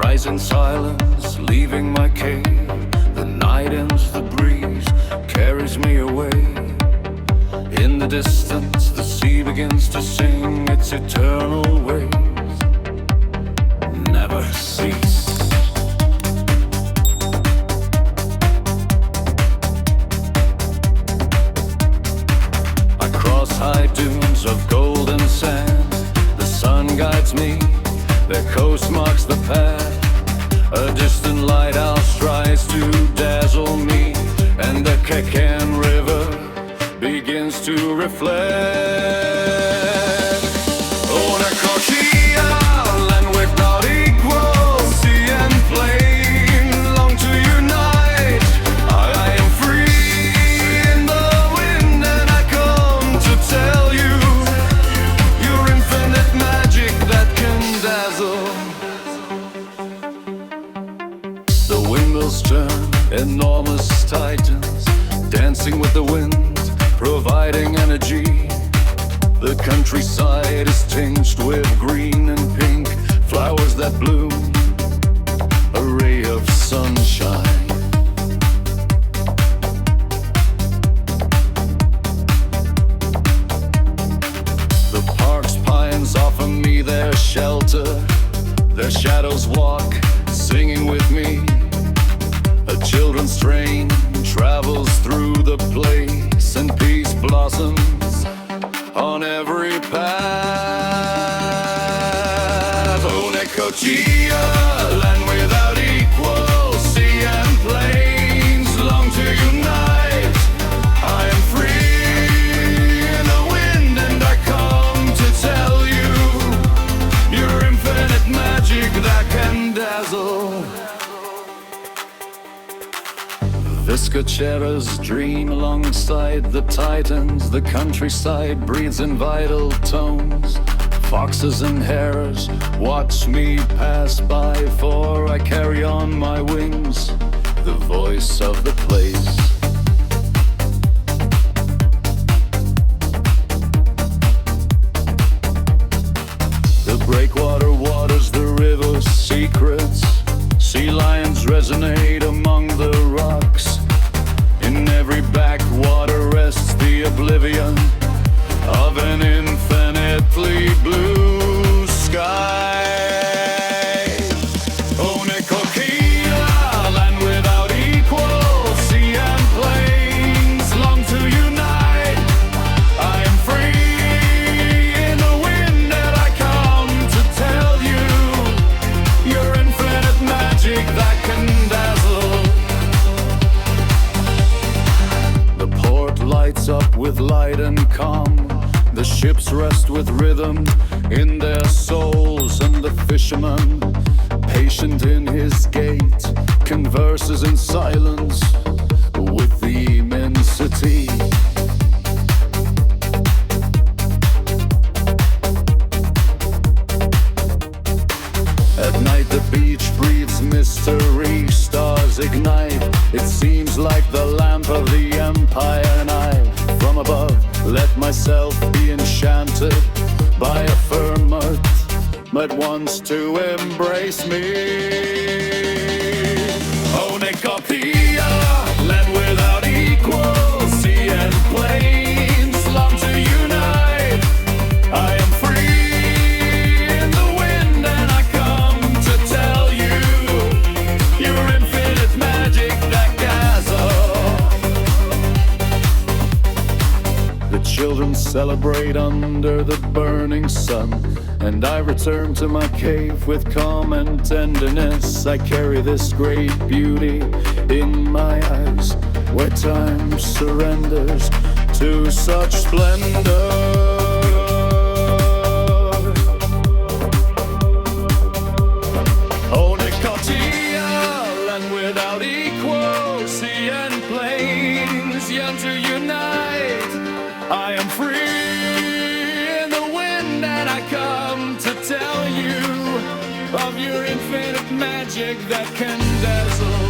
rise in silence, leaving my cave. The night ends, the breeze carries me away. In the distance, the sea begins to sing its eternal ways. Never cease. I cross high dunes of golden sand. The sun guides me, their coast marks the path. A distant lighthouse tries to dazzle me, and the Necochea River begins to reflect. Oh, Necochea, land without equal, sea and plain long to unite. I am free in the wind, and I come to tell you your infinite magic that can dazzle. The windmills turn, enormous titans, dancing with the wind, providing energy. The countryside is tinged with green and pink, flowers that bloom, a ray of sunshine. The park's pines offer me their shelter. Their shadows walk, singing with me. A children's train travels through the place, and peace blossoms on every path. Oh, Necochea, land without equal, sea and plains long to unite. I am free in the wind, and I come to tell you your infinite magic that can dazzle. Viscoceras dream alongside the titans. The countryside breathes in vital tones. Foxes and hares watch me pass by, for I carry on my wings the voice of the place. The breakwater waters the river's secrets. Sea lions resonate among the rocks. In every backwater rests the oblivion of an infinitely blue sky. Oh, Necochea, land without equal, sea and plains long to unite. I am free in the wind, and I come to tell you your infinite magic that can dazzle. The port lights up with light and calm. The ships rest with rhythm in their souls, and the fisherman, patient in his gait, converses in silence with the immensity. At night the beach breathes mystery, stars ignite. It seems like the lamp of the empire, and I, from above, let myself be enchanted by a firmament that wants to embrace me. Oh, Necochea, land without equal, sea and plains long to unite. I am free in the wind, and I come to tell you your infinite magic that dazzle. The children celebrate under the burning sun, and I return to my cave with calm and tenderness. I carry this great beauty in my eyes, where time surrenders to such splendor. Oh, Necochea, land without equal, sea and plains yearn to unite. I am free in the wind, and I come to tell you of your infinite magic that can dazzle.